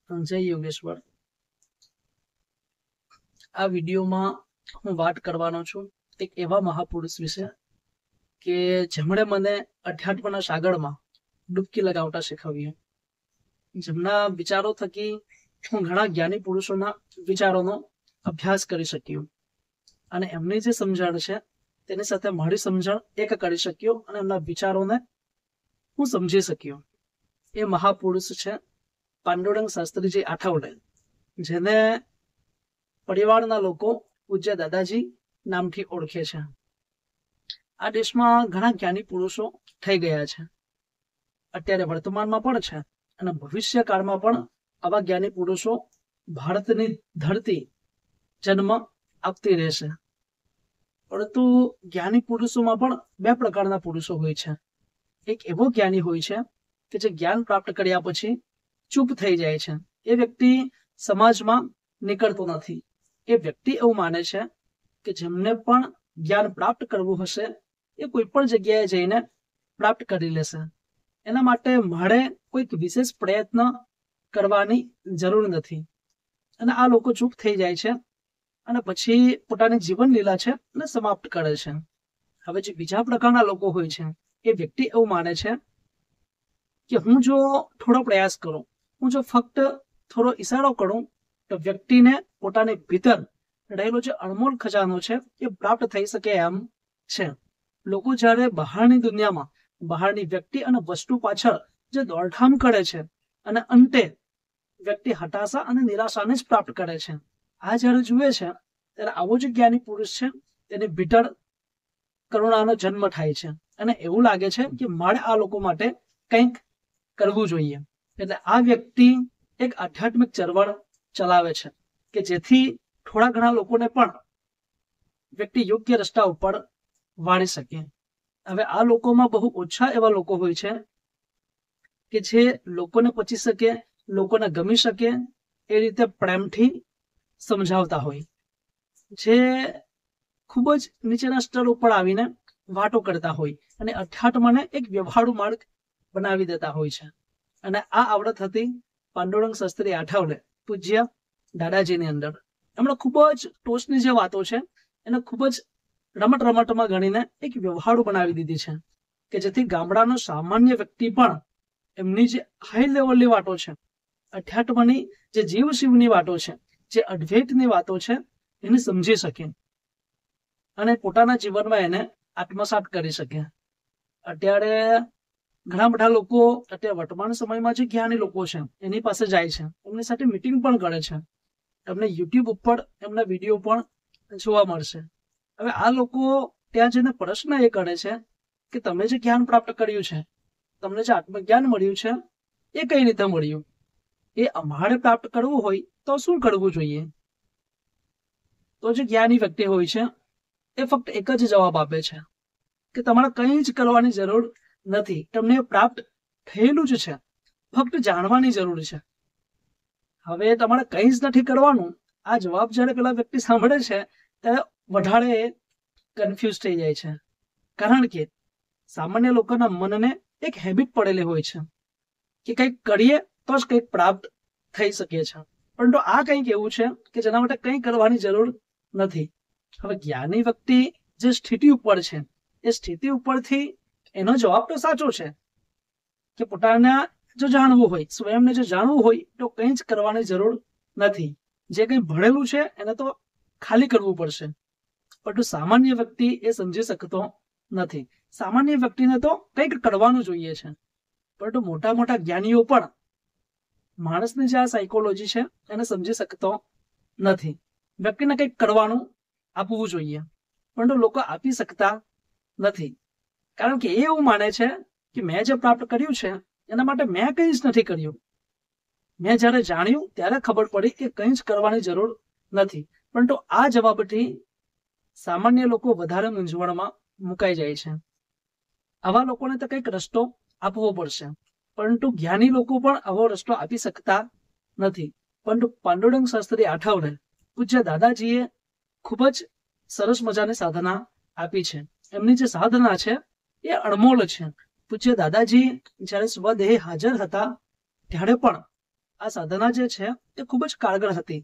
જય યોગેશ્વર। આ વિડીયોમાં હું વાત કરવાનો છું એક એવા મહાપુરુષ વિશે કે જેમણે મને અધ્યાત્મના સાગરમાં ડૂબકી લગાવતા શીખવ્યું, જેમના વિચારો થકી હું ઘણા જ્ઞાની પુરુષોના વિચારોનો અભ્યાસ કરી શક્યો અને એમની જે સમજણ છે તેની સાથે મારી સમજણ એક કરી શક્યો અને એમના વિચારોને હું સમજી શક્યો। એ મહાપુરુષ છે પાંડુરંગ શાસ્ત્રીજી આઠવલે, જેને પરિવારના લોકો પૂજ્ય દાદાજી નામથી ઓળખે છે। આ દેશમાં ઘણા જ્ઞાની પુરુષો થઈ ગયા છે, અત્યારે વર્તમાનમાં પણ છે અને ભવિષ્યકાળમાં પણ આવા જ્ઞાની પુરુષો ભારતની ધરતી જન્મ આપતી રહેશે। પરંતુ જ્ઞાની પુરુષોમાં પણ બે પ્રકારના પુરુષો હોય છે। એક એવો જ્ઞાની હોય છે કે જે જ્ઞાન પ્રાપ્ત કર્યા પછી ચૂપ થઈ જાય છે, એ વ્યક્તિ સમાજમાં નીકળતો નથી। એ વ્યક્તિ એવું માને છે કે જેમને પણ જ્ઞાન પ્રાપ્ત કરવું હશે એ કોઈ પણ જગ્યાએ જઈને પ્રાપ્ત કરી લેશે, એના માટે મારે કોઈક વિશેષ પ્રયત્ન કરવાની જરૂર નથી। અને આ લોકો ચૂપ થઈ જાય છે અને પછી પોતાની જીવન લીલા છે અને સમાપ્ત કરે છે। હવે જે બીજા પ્રકારના લોકો હોય છે એ વ્યક્તિ એવું માને છે કે હું જો થોડો પ્રયાસ કરું, હું જો ફક્ત થોડો ઈશારો કરું તો વ્યક્તિને પોતાની ભીતર રહેલો જે અણમોલ ખજાનો છે એ પ્રાપ્ત થઈ શકે એમ છે। લોકો જ્યારે બહારની દુનિયામાં બહારની વ્યક્તિ અને વસ્તુ પાછળ જે દોડધામ કરે છે અને અંતે વ્યક્તિ હતાશા અને નિરાશાને જ પ્રાપ્ત કરે છે, આ જ્યારે જુએ છે ત્યારે આવો જે જ્ઞાની પુરુષ છે તેની ભીતર કરુણાનો જન્મ થાય છે અને એવું લાગે છે કે મારે આ લોકો માટે કંઈક કરવું જોઈએ। એટલે આ વ્યક્તિ એક આધ્યાત્મિક ચળવળ ચલાવે છે કે જેથી થોડા ઘણા લોકોને પણ વ્યક્તિ યોગ્ય રસ્તા ઉપર વાળી શકે। હવે આ લોકોમાં બહુ ઓછા એવા લોકો હોય છે કે જે લોકોને પચી શકે, લોકોને ગમી શકે એ રીતે પ્રેમથી સમજાવતા હોય, જે ખૂબ જ નીચેના સ્તર ઉપર આવીને વાતો કરતા હોય અને અધ્યાત્મને એક વ્યવહારુ માર્ગ બનાવી દેતા હોય છે। અને આ આવડત હતી પાંડુરંગ શાસ્ત્રી આઠવલે પૂજ્ય દાદાજીની અંદર। એમણે ખૂબ જ ટોચની જે વાતો છે એને ખૂબ જ રમતમાં ગણીને એક વ્યવહારુ બનાવી દીધી છે કે જેથી ગામડાનો સામાન્ય વ્યક્તિ પણ એમની જે હાઈ લેવલની વાતો છે, અધ્યાત્મની જે જીવ શિવની વાતો છે, જે અદ્વૈતની વાતો છે એને સમજી શકે અને પોતાના જીવનમાં એને આત્મસાત કરી શકે। અત્યારે ઘણા બધા લોકો અત્યારે વર્તમાન સમયમાં જે જ્ઞાની લોકો છે એની પાસે જાય છે, એમની સાથે મીટિંગ પણ કરે છે, તમને યુટ્યુબ ઉપર એમના વિડીયો પણ જોવા મળશે। હવે આ લોકો ત્યાં જઈને પ્રશ્ન એ કરે છે કે તમે જે જ્ઞાન પ્રાપ્ત કર્યું છે, તમને જે આત્મજ્ઞાન મળ્યું છે એ કઈ રીતે મળ્યું, એ અમારે પ્રાપ્ત કરવું હોય તો શું કરવું જોઈએ? તો જે જ્ઞાની વ્યક્તિ હોય છે એ ફક્ત એક જ જવાબ આપે છે કે તમારે કંઈ જ કરવાની જરૂર નથી, તમને પ્રાપ્ત થયેલું જ છે, ફક્ત જાણવાની જરૂર છે। હવે તમારે કંઈ જ નથી કરવાનું। આ જવાબ જ્યારે પેલા વ્યક્તિ સાંભળે છે ત્યારે વધારે કન્ફ્યુઝ થઈ જાય છે, કારણ કે સામાન્ય લોકોના મનને એક હેબિટ પડેલી હોય છે કે કંઈક કરીએ તો જ કંઈક પ્રાપ્ત થઈ શકે છે, પરંતુ આ કંઈક એવું છે કે જેના માટે કંઈ કરવાની જરૂર નથી। હવે જ્ઞાની વ્યક્તિ જે સ્થિતિ ઉપર છે એ સ્થિતિ ઉપરથી એનો જવાબ તો સાચો છે કે પોતાના જો જાણવું હોય, સ્વયંને જો જાણવું હોય તો કંઈ જ કરવાની જરૂર નથી, જે કંઈ ભણેલું છે એને તો ખાલી કરવું પડશે। પરંતુ સામાન્ય વ્યક્તિ એ સમજી શકતો નથી, સામાન્ય વ્યક્તિને તો કંઈક કરવાનું જોઈએ છે, પરંતુ મોટા મોટા જ્ઞાનીઓ પણ માણસની જે આ સાયકોલોજી છે એને સમજી શકતો નથી। વ્યક્તિને કંઈક કરવાનું આપવું જોઈએ, પરંતુ લોકો આપી શકતા નથી, કારણ કે એ એવું માને છે કે મેં જે પ્રાપ્ત કર્યું છે એના માટે મેં કંઈ જ નથી કર્યું। મેં જ્યારે જાણ્યું ત્યારે ખબર પડી કે કંઈ જ કરવાની જરૂર નથી, પરંતુ આ જવાબથી સામાન્ય લોકો વધારે મૂંઝવણમાં મુકાઈ જાય છે। આવા લોકોને તો કંઈક રસ્તો આપવો પડશે, પરંતુ જ્ઞાની લોકો પણ આવો રસ્તો આપી શકતા નથી। પરંતુ પાંડુરંગ શાસ્ત્રી આઠવલે પૂજ્ય દાદાજીએ ખૂબ જ સરસ મજાની સાધના આપી છે। એમની જે સાધના છે એ અણમોલ છે। પૂજ્ય દાદાજી જ્યારે સ્વદેહે હાજર હતા ત્યારે પણ આ સાધના જે છે એ ખૂબ જ કારગર હતી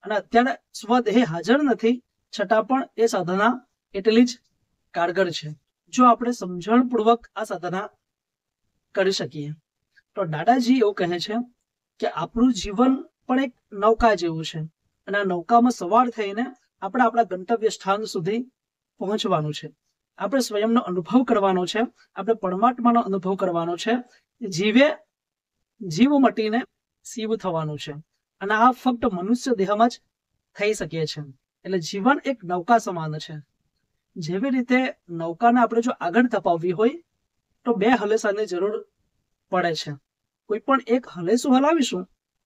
અને અત્યારે સ્વદેહ હાજર નથી, છતાં પણ એ સાધના એટલી જ કારગર છે જો આપણે સમજણપૂર્વક આ સાધના કરી શકીએ. તો દાદાજી એવું કહે છે કે આપણું જીવન પણ એક નૌકા જેવું છે અને આ નૌકામાં સવાર થઈને આપણે આપણા ગંતવ્ય સ્થાન સુધી પહોંચવાનું છે. આપણે સ્વયંનો અનુભવ કરવાનો છે, આપણે પરમાત્માનો અનુભવ કરવાનો છે. જીવ મટીને શિવ થવાનું છે અને આ ફક્ત મનુષ્ય દેહમાં જ થઈ શકે છે. એટલે જીવન એક નૌકા સમાન છે. જેવી રીતે નૌકાને આપણે જો આગળ ધપાવવી હોય તો બે હલેસાની જરૂર પડે છે. કોઈ પણ એક હલેસું હલાવીશું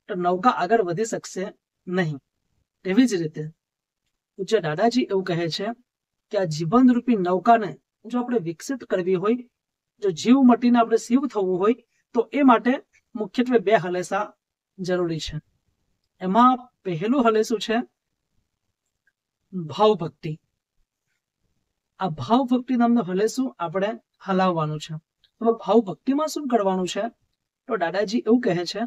તો નૌકા આગળ વધી શકશે નહીં. તેવી જ રીતે પૂજ્ય દાદાજી એવું કહે છે કે આ જીવનરૂપી નૌકાને જો આપણે વિકસિત કરવી હોય, જો જીવ મટીને આપણે શિવ થવું હોય તો એ માટે મુખ્યત્વે બે હલેસા જરૂરી છે. એમાં પહેલું હલેસું છે ભાવ ભક્તિ. આ ભાવ ભક્તિ નામનું હલેસું આપણે હલાવવાનું છે. હવે ભાવ ભક્તિમાં શું કરવાનું છે તો દાદાજી એવું કહે છે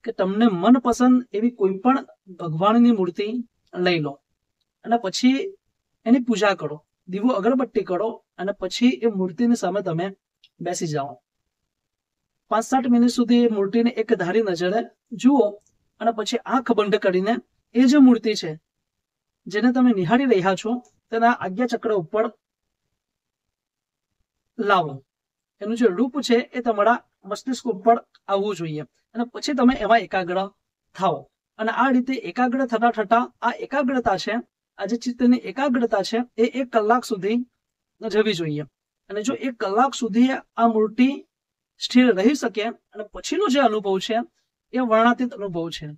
કે તમને મનપસંદ એવી કોઈ પણ ભગવાનની મૂર્તિ લઈ લો અને પછી એની પૂજા કરો, દીવો અગરબત્તી કરો અને પછી એ મૂર્તિની સામે તમે બેસી જાઓ. 5-7 મિનિટ સુધી એ મૂર્તિને એક ધારી નજરે જુઓ અને પછી આંખ બંધ કરીને એ જે મૂર્તિ છે જેને તમે નિહાળી રહ્યા છો તેના આજ્ઞા ચક્ર ઉપર લાવો. એનું જે રૂપ છે એ તમારા મસ્તિષ્ક ઉપર આવવું જોઈએ અને પછી તમે એમાં એકાગ્ર થાઓ. અને આ રીતે એકાગ્ર થતા થતા આ એકાગ્રતા છે, આ જે ચિત્તની એકાગ્રતા છે એ 1 કલાક સુધી જવી જોઈએ. અને જો 1 કલાક સુધી આ મૂર્તિ સ્થિર રહી શકે અને પછીનો જે અનુભવ છે એ વર્ણાતીત અનુભવ છે,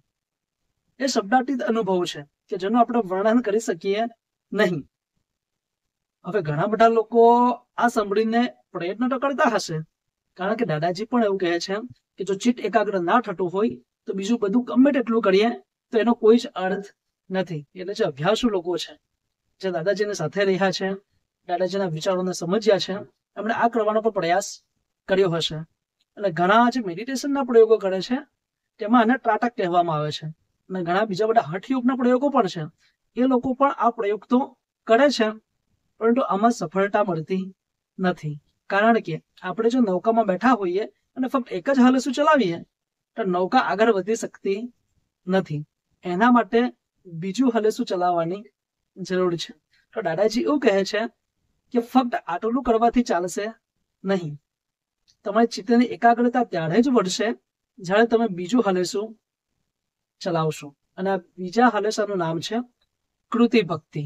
એ શબ્દાતીત અનુભવ છે કે જેનું આપણે વર્ણન કરી શકીએ નહીં. હવે ઘણા બધા લોકો આ સાંભળીને પ્રયત્ન તો કરતા હશે, કારણ કે દાદાજી પણ એવું કહે છે કે જો ચિત્ત એકાગ્ર ના થતું હોય તો બીજું બધું ગમે તેટલું કરીએ તો એનો કોઈ જ અર્થ નથી. એટલે જે અભ્યાસુ લોકો છે, જે દાદાજીની સાથે રહ્યા છે, દાદાજીના વિચારોને સમજ્યા છે, એમણે આ કરવાનો પણ પ્રયાસ કર્યો હશે. અને ઘણા જે મેડિટેશનના પ્રયોગો કરે છે તેમાં આને ત્રાટક કહેવામાં આવે છે. અને ઘણા બીજા બધા હઠયોગના પ્રયોગો પણ છે. એ લોકો પણ આ પ્રયોગ તો કરે છે, પરંતુ આમાં સફળતા મળતી નથી. કારણ કે આપણે જો નૌકામાં બેઠા હોઈએ અને ફક્ત એક જ હલેસું ચલાવીએ તો નૌકા આગળ વધી શકતી નથી. એના માટે બીજું હલેસું ચલાવવાની જરૂર છે. તો દાદાજી એવું કહે છે કે ફક્ત આટલું કરવાથી ચાલશે નહીં. તમારી ચિત્તની એકાગ્રતા ત્યારે જ વધશે જ્યારે તમે બીજું હલેસું ચલાવશો. અને આ બીજા હલેસાનું નામ છે કૃતિ ભક્તિ.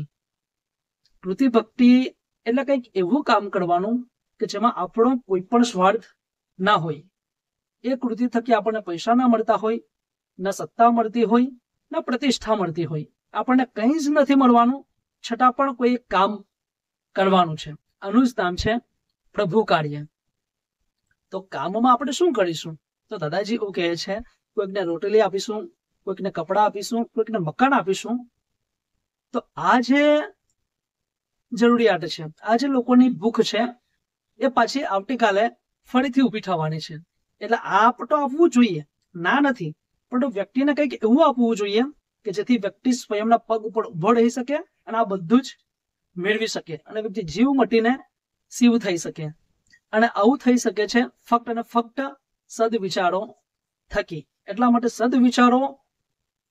કૃતિ ભક્તિ એટલે કંઈક એવું કામ કરવાનું કે જેમાં આપણો કોઈ પણ સ્વાર્થ ના હોય. એ કૃતિ થકી આપણને પૈસા ના મળતા હોય, ન સત્તા મળતી હોય, ન પ્રતિષ્ઠા મળતી હોય. આપણને કંઈ જ નથી મળવાનું, છતાં પણ કોઈ કામ કરવાનું છે. આનું જ નામ છે પ્રભુ કાર્ય. તો કામમાં આપણે શું કરીશું? તો દાદાજી એવું કહે છે કોઈકને રોટલી આપીશું, કોઈકને કપડાં આપીશું, કોઈકને મકાન આપીશું. તો આ જે જરૂરિયાત છે, આ જે લોકોની ભૂખ છે એ પાછી આવતીકાલે ફરીથી ઊભી થવાની છે. એટલે આપ તો આપવું જોઈએ, ના નથી, પરંતુ વ્યક્તિને કંઈક એવું આપવું જોઈએ કે જેથી વ્યક્તિ સ્વયંના પગ ઉપર ઉભો રહી શકે અને આ બધું જ મેળવી શકે અને વ્યક્તિ જીવ મટીને શિવ થઈ શકે. અને આવું થઈ શકે છે ફક્ત અને ફક્ત સદવિચારો થકી. એટલા માટે સદવિચારો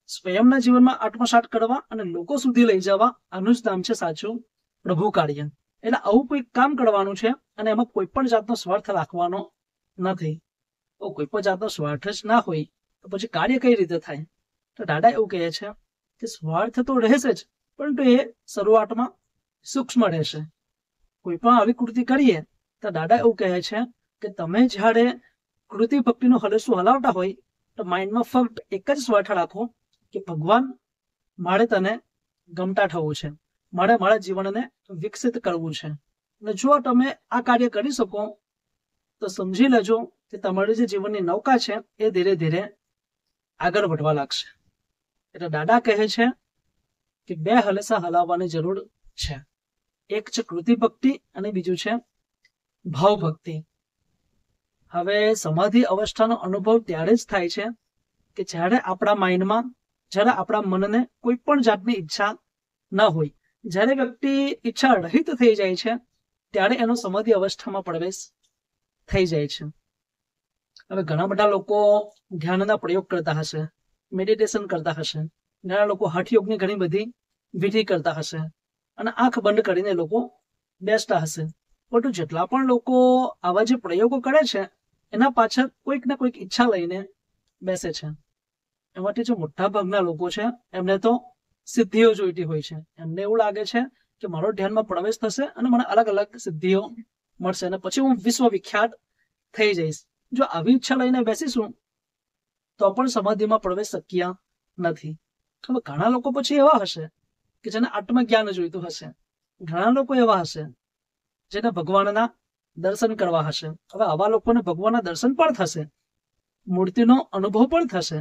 સ્વયંના જીવનમાં આત્મસાત કરવા અને લોકો સુધી લઈ જવા, આનું જ નામ છે સાચું પ્રભુ કાર્ય. એટલે આવું કોઈ કામ કરવાનું છે અને એમાં કોઈ પણ જાતનો સ્વાર્થ રાખવાનો નથી. તો કોઈ પણ જાતનો સ્વાર્થ જ ના હોય તો પછી કાર્ય કઈ રીતે થાય? તો દાદા એવું કહે છે કે સ્વાર્થ તો રહેશે જ, પરંતુ એ શરૂઆતમાં સૂક્ષ્મ રહેશે. કોઈ પણ આવી કૃતિ કરીએ તો દાદા એવું કહે છે કે તમે જ્યારે કૃતિ ભક્તિનું હલેસું હલાવતા હોય તો માઇન્ડમાં ફક્ત એક જ સ્વાર્થ રાખો કે ભગવાન, મારે તને ગમતા થવું છે, મારે મારા જીવનને વિકસિત કરવું છે. અને જો તમે આ કાર્ય કરી શકો તો સમજી લેજો કે તમારી જે જીવનની નૌકા છે એ ધીરે ધીરે આગળ વધવા લાગશે. એટલે દાદા કહે છે કે 2 હલેસા હલાવવાની જરૂર છે. એક છે કૃતિ ભક્તિ અને બીજું છે ભાવ ભક્તિ. હવે સમાધિ અવસ્થાનો અનુભવ ત્યારે જ થાય છે કે જ્યારે આપણા માઇન્ડમાં, જ્યારે આપણા મનને કોઈ પણ જાતની ઈચ્છા ન હોય, જ્યારે વ્યક્તિ ઈચ્છા રહિત થઈ જાય છે, ત્યારે એનો સમાધિ અવસ્થામાં પ્રવેશ થઈ જાય છે. હવે ઘણા બધા લોકો ધ્યાનના પ્રયોગ કરતા હશે, મેડિટેશન કરતા હશે, ઘણા લોકો હઠયોગની ઘણી બધી વિધિ કરતા હશે અને આંખ બંધ કરીને લોકો બેસતા હશે. પરંતુ જેટલા પણ લોકો આવા જે પ્રયોગો કરે છે એના પાછળ કોઈક ને કોઈક ઈચ્છા લઈને બેસે છે. એમાંથી જે મોટા ભાગના લોકો છે એમને તો સિદ્ધિઓ જોઈતી હોય છે. એમને એવું લાગે છે કે મારો ધ્યાનમાં પ્રવેશ થશે અને મને અલગ અલગ સિદ્ધિઓ મળશે અને પછી હું વિશ્વ વિખ્યાત થઈ જઈશ. જો આવી ઈચ્છા લઈને બેસીશું તો પણ સમાધિમાં પ્રવેશ શક્ય નથી. હવે ઘણા લોકો પછી એવા હશે કે જેને આત્મજ્ઞાન જોઈતું હશે, ઘણા લોકો એવા હશે જેને ભગવાનના દર્શન કરવા હશે. હવે આવા લોકોને ભગવાનના દર્શન પણ થશે, મૂર્તિનો અનુભવ પણ થશે,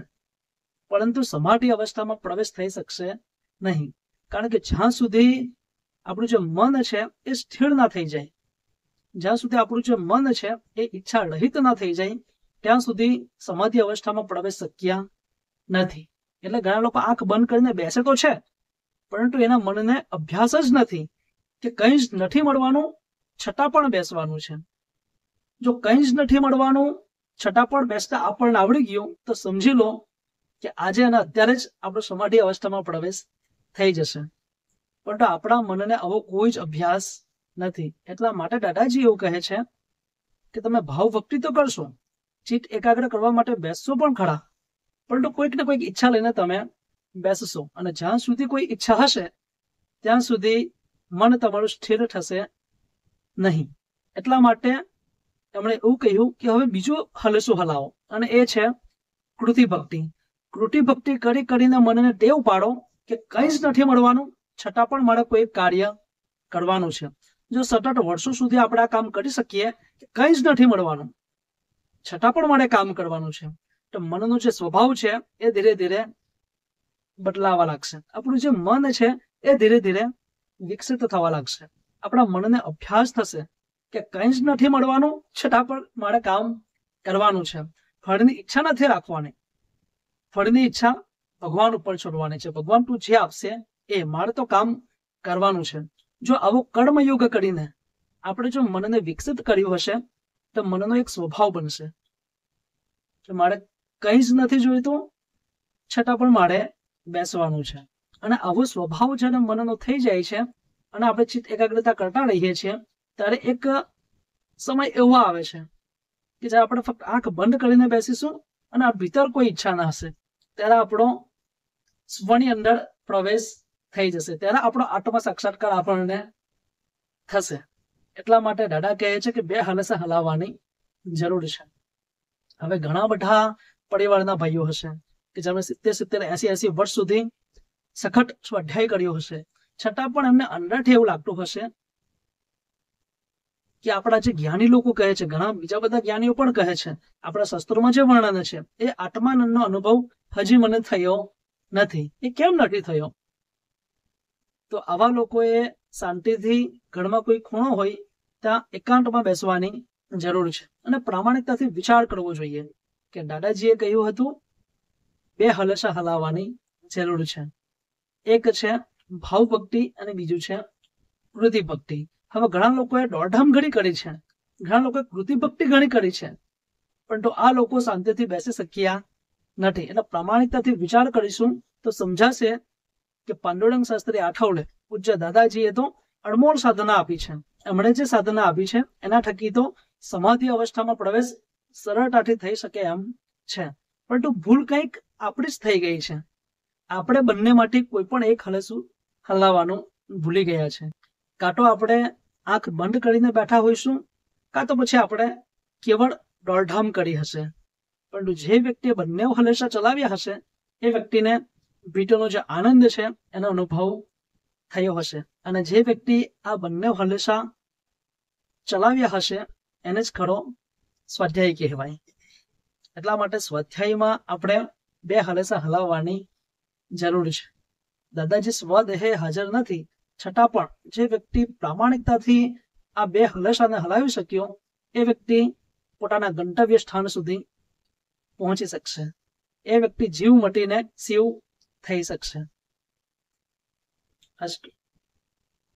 પરંતુ સમાધિ અવસ્થામાં પ્રવેશ થઈ શકશે નહીં. કારણ કે જ્યાં સુધી આપણું જે મન છે એ સ્થિર ના થઈ જાય, જ્યાં સુધી આપણું જે મન છે એ ઈચ્છા રહિત ના થઈ જાય, ત્યાં સુધી સમાધિ અવસ્થામાં પ્રવેશ શક્ય નથી. એટલે ઘણા લોકો આંખ બંધ કરીને બેસે તો છે, પરંતુ એના મનને અભ્યાસ જ નથી કે કંઈ જ નથી મળવાનું છતાં પણ બેસવાનું છે. જો કંઈ જ નથી મળવાનું છતાં પણ બેસતા આપણને આવડી ગયું તો સમજી લો કે આજે અને અત્યારે જ આપણો સમાધિ અવસ્થામાં પ્રવેશ થઈ જશે. પરંતુ આપણા મનને આવો કોઈ જ અભ્યાસ નથી. એટલા માટે દાદાજી એવું કહે છે કે તમે ભાવ ભક્તિ તો કરશો, ચિત્ત એકાગ્ર કરવા માટે બેસશો પણ ખરા, પરંતુ કોઈક ને કોઈક ઈચ્છા લઈને તમે બેસશો અને જ્યાં સુધી કોઈ ઈચ્છા હશે ત્યાં સુધી મન તમારું સ્થિર થશે નહીં. એટલા માટે એમણે એવું કહ્યું કે હવે બીજું હલેસું હલાવો અને એ છે કૃતિ ભક્તિ. કૃતિ ભક્તિ કરી કરીને મનને ટેવ પાડો કે કંઈ જ નથી મળવાનું છતાં પણ મારે કોઈ કાર્ય કરવાનું છે. જો સતત વર્ષો સુધી આપણે આ કામ કરી શકીએ કે કંઈ જ નથી મળવાનું છતાં પણ મારે કામ કરવાનું છે, તો મનનો જે સ્વભાવ છે એ ધીરે ધીરે બદલાવા લાગશે. આપણું જે મન છે એ ધીરે ધીરે વિકસિત થવા લાગશે. આપણા મનને અભ્યાસ થશે કે કંઈ જ નથી મળવાનું છતાં પણ મારે કામ કરવાનું છે. ફળની ઈચ્છા નથી રાખવાની, ફળની ઈચ્છા ભગવાન ઉપર છોડવાની છે. ભગવાન તું જે આપશે એ મારે તો કામ કરવાનું છે. જો આવો કર્મયોગ કરીને આપણે જો મનને વિકસિત કર્યું હશે તો મનનો એક સ્વભાવ બનશે કે મારે કંઈ જ નથી જોઈતું છતાં પણ મારે બેસવાનું છે. અને આવો સ્વભાવ જ્યારે મનનો થઈ જાય છે અને આપણે ચિત્ત એકાગ્રતા કરતા રહીએ છીએ ત્યારે એક સમય એવો આવે છે કે જ્યારે આપણે ફક્ત આંખ બંધ કરીને બેસીશું અને આ ભીતર કોઈ ઈચ્છા ના હશે, ત્યારે આપણો સ્વની અંદર પ્રવેશ થઈ જશે, ત્યારે આપણો આત્મ સાક્ષાત્કાર આપણને થશે. એટલા માટે દાદા કહે છે કે બે હલેસા હલાવવાની જરૂર છે. હવે ઘણા બધા પરિવારના ભાઈઓ હશે કે જેમણે 70, 80 વર્ષ સુધી સખત સ્વાધ્યાય કર્યો હશે, છતાં પણ એમને અંદરથી એવું લાગતું હશે કે આપણા જે જ્ઞાની લોકો કહે છે, ઘણા બીજા બધા જ્ઞાનીઓ પણ કહે છે, આપણા શાસ્ત્રોમાં જે વર્ણન છે એ આત્માનંદનો અનુભવ હજી મને થયો નથી. એ કેમ નથી થયો? તો આવા લોકોએ શાંતિથી ઘરમાં કોઈ ખૂણો હોય ત્યાં એકાંતમાં બેસવાની જરૂર છે અને પ્રામાણિકતાથી વિચાર કરવો જોઈએ કે દાદાજીએ કહ્યું હતું બે હલેસા હલાવવાની જરૂર છે. એક છે ભાવ ભક્તિ અને બીજું છે કૃતિ ભક્તિ. હવે ઘણા લોકોએ દોડધામ ઘણી કરી છે, ઘણા લોકોએ કૃતિ ભક્તિ ઘણી કરી છે, પરંતુ આ લોકો શાંતિથી બેસી શક્યા નથી. એટલે પ્રામાણિકતાથી વિચાર કરીશું તો સમજાશે કે પાંડુરંગ શાસ્ત્રી આઠવલે પૂજ્ય દાદાજીએ તો અણમોલ સાધના આપી છે. એમણે જે સાધના આપી છે એના થકી તો સમાધિ અવસ્થામાં પ્રવેશ સરળતાથી થઈ શકે એમ છે, પરંતુ ભૂલ કંઈક આપણી જ થઈ ગઈ છે. આપણે બંનેમાંથી કોઈ પણ એક હલેસું હલાવવાનું ભૂલી ગયા છે. કાં તો આપણે આંખ બંધ કરીને બેઠા હોઈશું, કાં તો પછી આપણે કેવળ દોડધામ કરી હશે. પરંતુ જે વ્યક્તિએ બંને હલેસા ચલાવ્યા હશે એ વ્યક્તિને ભીતરનો જે આનંદ છે એનો અનુભવ થયો હશે. અને જે વ્યક્તિ આ બંને હલેસા ચલાવ્યા હશે એને જ ખરો સ્વાધ્યાયી કહેવાય. એટલા માટે સ્વાધ્યાયમાં આપણે બે હલેસા હલાવવાની જરૂર છે. દાદાજી સ્વદેહે હાજર નથી છતાં પણ જે વ્યક્તિ પ્રામાણિકતાથી આ બે હલેસાને હલાવી શક્યો એ વ્યક્તિ પોતાના ગંતવ્ય સ્થાન સુધી પહોંચી શકશે. એ વ્યક્તિ જીવ મટીને શિવ થઈ શકશે. અસ્તુ.